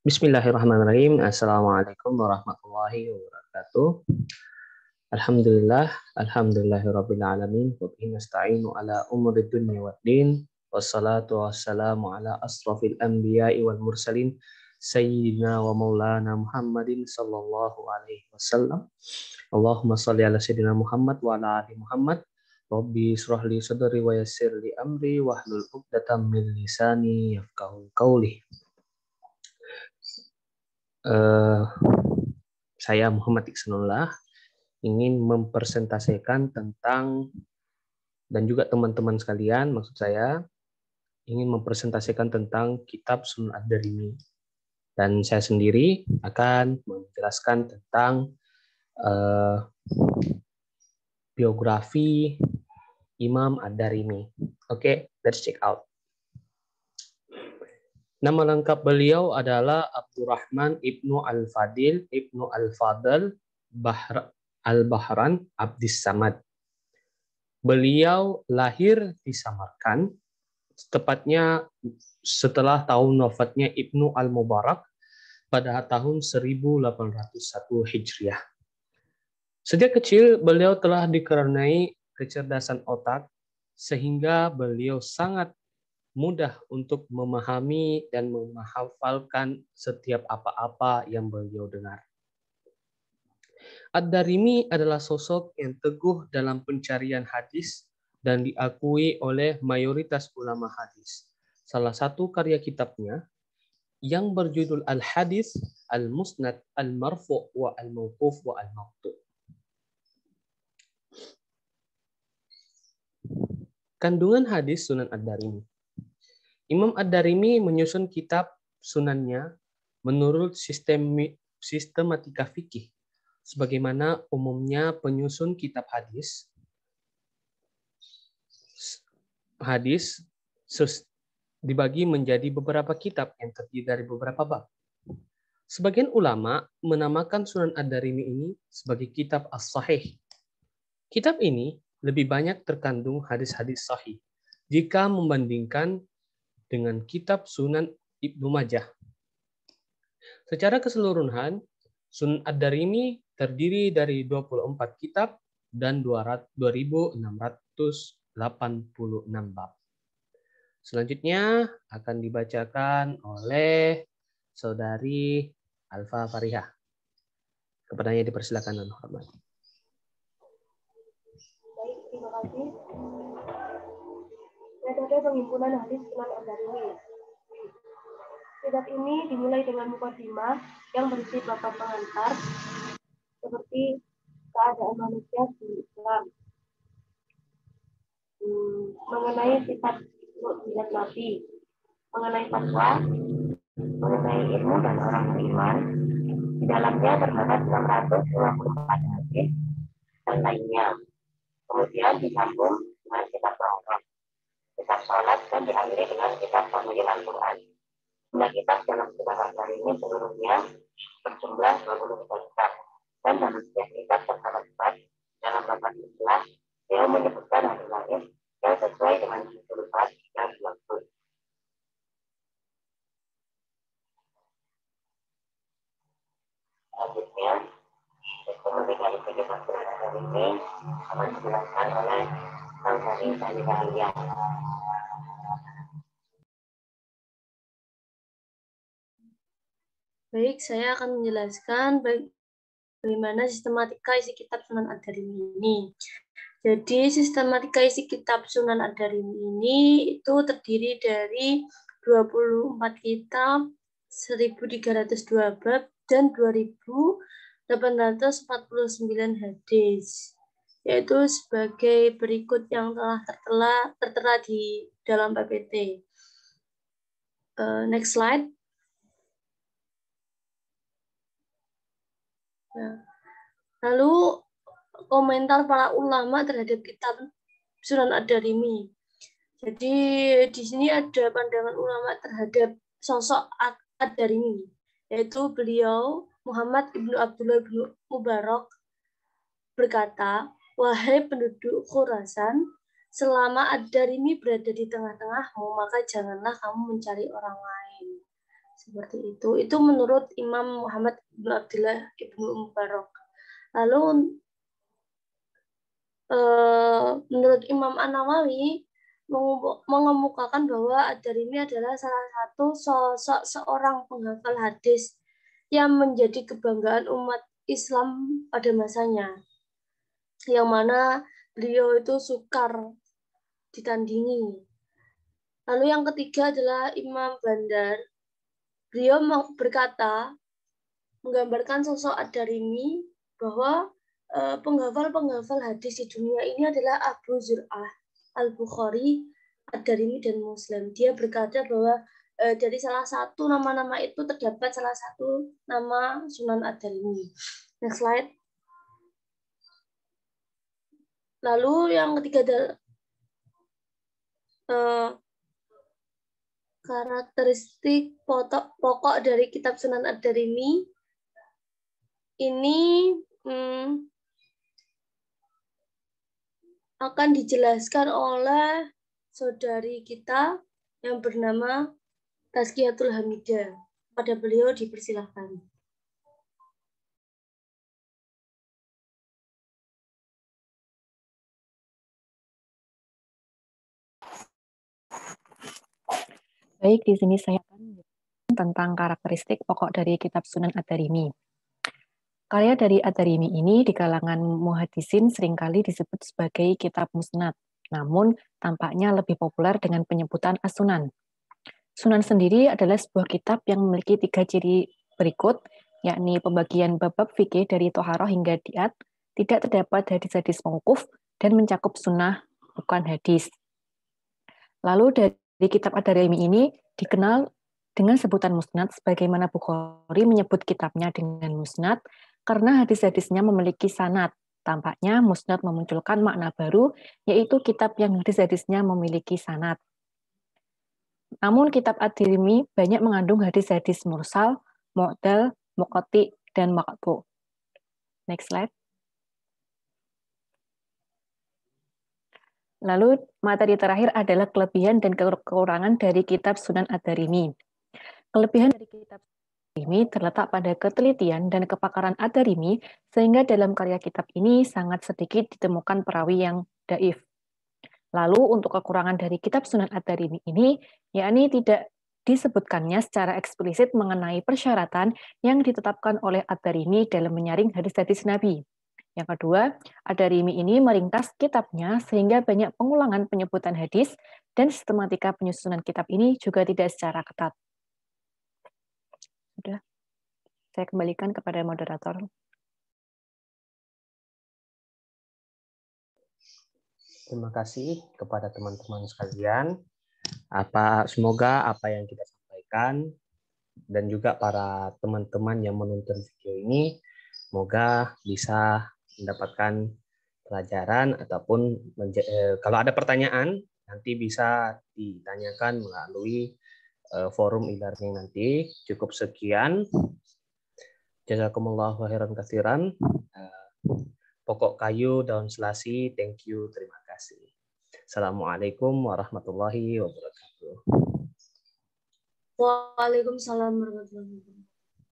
Bismillahirrahmanirrahim. Assalamualaikum warahmatullahi wabarakatuh. Alhamdulillah, alhamdulillahirabbil alamin. Wa bihi nasta'inu ala umuri dunya waddin. Wassalatu wassalamu ala asrafil anbiya'i wal mursalin sayyidina wa maulana Muhammadin sallallahu alaihi wasallam. Allahumma shalli ala sayyidina Muhammad wa ala ali Muhammad. Rabbi israh li sadri wa yassir li amri wahlul 'uqdatam min lisani yafqahu qawli. Saya Muhammad Iksanullah ingin mempresentasikan tentang, dan juga teman-teman sekalian, maksud saya ingin mempresentasikan tentang kitab Sunan Ad-Darimi. Dan saya sendiri akan menjelaskan tentang biografi Imam Ad-Darimi. Oke, let's check out. Nama lengkap beliau adalah Abdurrahman Ibnu Al-Fadil Ibnu Al-Fadl Al-Bahran Abdis Samad. Beliau lahir di Samarkand, tepatnya setelah tahun wafatnya Ibnu Al-Mubarak pada tahun 1801 Hijriah. Sejak kecil beliau telah dikaruniai kecerdasan otak sehingga beliau sangat mudah untuk memahami dan menghafalkan setiap apa-apa yang beliau dengar. Ad-Darimi adalah sosok yang teguh dalam pencarian hadis dan diakui oleh mayoritas ulama hadis. Salah satu karya kitabnya yang berjudul Al-Hadis, Al-Musnad, Al-Marfu' wa Al-Mawquf wa Al-Maqtu'. Kandungan hadis Sunan Ad-Darimi. Imam Ad-Darimi menyusun kitab sunannya menurut sistematika fikih, sebagaimana umumnya penyusun kitab hadis dibagi menjadi beberapa kitab yang terdiri dari beberapa bab. Sebagian ulama menamakan Sunan Ad-Darimi ini sebagai kitab As-Sahih. Kitab ini lebih banyak terkandung hadis-hadis sahih jika membandingkan dengan kitab Sunan Ibnu Majah. Secara keseluruhan, Sunan Ad-Darimi terdiri dari 24 kitab dan 2.686 bab. Selanjutnya akan dibacakan oleh Saudari Alfa Farihah. Kepadanya dipersilakan dan hormat. Baik, terima kasih. Metode penghimpunan hadis Sunan Ad-Darimi. Kitab ini dimulai dengan mukadimah yang berisi bab pengantar seperti keadaan manusia di Islam, mengenai sifat mukjizat Nabi, mengenai fatwa, mengenai ilmu dan orang beriman. Di dalamnya terdapat 654 hadis dan lainnya. Kemudian disambung dengan kitab tauhid, kitab sholat, dan diakhiri dengan kitab Fadhil Al-Quran. Jumlah kitab dalam kitab Ad-Darimi seluruhnya berjumlah 23 kitab. Dan dalam setiap kitab terdapat bab. Dalam bab istilah, beliau menyebutkan hadis-hadis yang sesuai dengan judul bab yang dimaksud. Selanjutnya, kemudian itu kitab Sunan Ad-Darimi akan dijelaskan oleh Saudari Saidah Aliyah. Baik, saya akan menjelaskan bagaimana sistematika isi kitab Sunan Ad-Darimi ini. Jadi, sistematika isi kitab Sunan Ad-Darimi ini itu terdiri dari 24 kitab, 1.302 bab, dan 2.849 hadis. Yaitu sebagai berikut yang telah tertera di dalam PPT. Next slide. Nah, lalu komentar para ulama terhadap kitab Sunan Ad-Darimi. Jadi di sini ada pandangan ulama terhadap sosok Ad-Darimi, yaitu beliau Muhammad Ibnu Abdullah Ibnu Mubarak berkata, "Wahai penduduk Khurasan, selama Ad-Darimi berada di tengah-tengahmu, maka janganlah kamu mencari orang lain. Seperti itu. Itu menurut Imam Muhammad bin Abdullah ibnu Mubarak. Lalu menurut Imam An-Nawawi mengemukakan bahwa Ad-Darimi adalah salah satu sosok seorang penghafal hadis yang menjadi kebanggaan umat Islam pada masanya, yang mana beliau itu sukar ditandingi. Lalu yang ketiga adalah Imam Bandar. Beliau berkata, menggambarkan sosok Ad-Darimi bahwa penghafal-penghafal hadis di dunia ini adalah Abu Zur'ah, Al-Bukhari, Ad-Darimi, dan Muslim. Dia berkata bahwa dari salah satu nama-nama itu terdapat salah satu nama Sunan Ad-Darimi. Next slide. Lalu yang ketiga adalah karakteristik pokok dari kitab Sunan Ad-Darimi. Ini akan dijelaskan oleh saudari kita yang bernama Tazkiyatul Hamidah. Pada beliau dipersilahkan. Baik, di sini saya akan menjelaskan tentang karakteristik pokok dari kitab Sunan Ad-Darimi. Karya dari Ad-Darimi ini di kalangan muhaddisin seringkali disebut sebagai kitab musnad, namun tampaknya lebih populer dengan penyebutan As-Sunan. Sunan sendiri adalah sebuah kitab yang memiliki 3 ciri berikut, yakni pembagian bab-bab fikih dari Toharoh hingga Diat, tidak terdapat hadis-hadis mauquf, dan mencakup sunnah, bukan hadis. Lalu dari kitab Ad-Darimi ini dikenal dengan sebutan musnad, sebagaimana Bukhari menyebut kitabnya dengan musnad, karena hadis-hadisnya memiliki sanad. Tampaknya musnad memunculkan makna baru, yaitu kitab yang hadis-hadisnya memiliki sanad. Namun kitab Ad-Darimi banyak mengandung hadis-hadis mursal, mu'dal, muqati, dan maqtu. Next slide. Lalu materi terakhir adalah kelebihan dan kekurangan dari kitab Sunan Ad-Darimi. Kelebihan dari kitab Ad-Darimi terletak pada ketelitian dan kepakaran Ad-Darimi, sehingga dalam karya kitab ini sangat sedikit ditemukan perawi yang dhaif. Lalu untuk kekurangan dari kitab Sunan Ad-Darimi ini, yakni tidak disebutkannya secara eksplisit mengenai persyaratan yang ditetapkan oleh Ad-Darimi dalam menyaring hadis-hadis Nabi. Yang kedua, Ad-Darimi ini meringkas kitabnya sehingga banyak pengulangan penyebutan hadis dan sistematika penyusunan kitab ini juga tidak secara ketat. Sudah, saya kembalikan kepada moderator. Terima kasih kepada teman-teman sekalian. Semoga apa yang kita sampaikan dan juga para teman-teman yang menonton video ini, semoga bisa mendapatkan pelajaran ataupun kalau ada pertanyaan nanti bisa ditanyakan melalui forum e-learning nanti. Cukup sekian. Jazakumullahu khairan katsiran. Pokok kayu daun selasi, thank you, terima kasih. Assalamualaikum warahmatullahi wabarakatuh. Waalaikumsalam warahmatullahi wabarakatuh.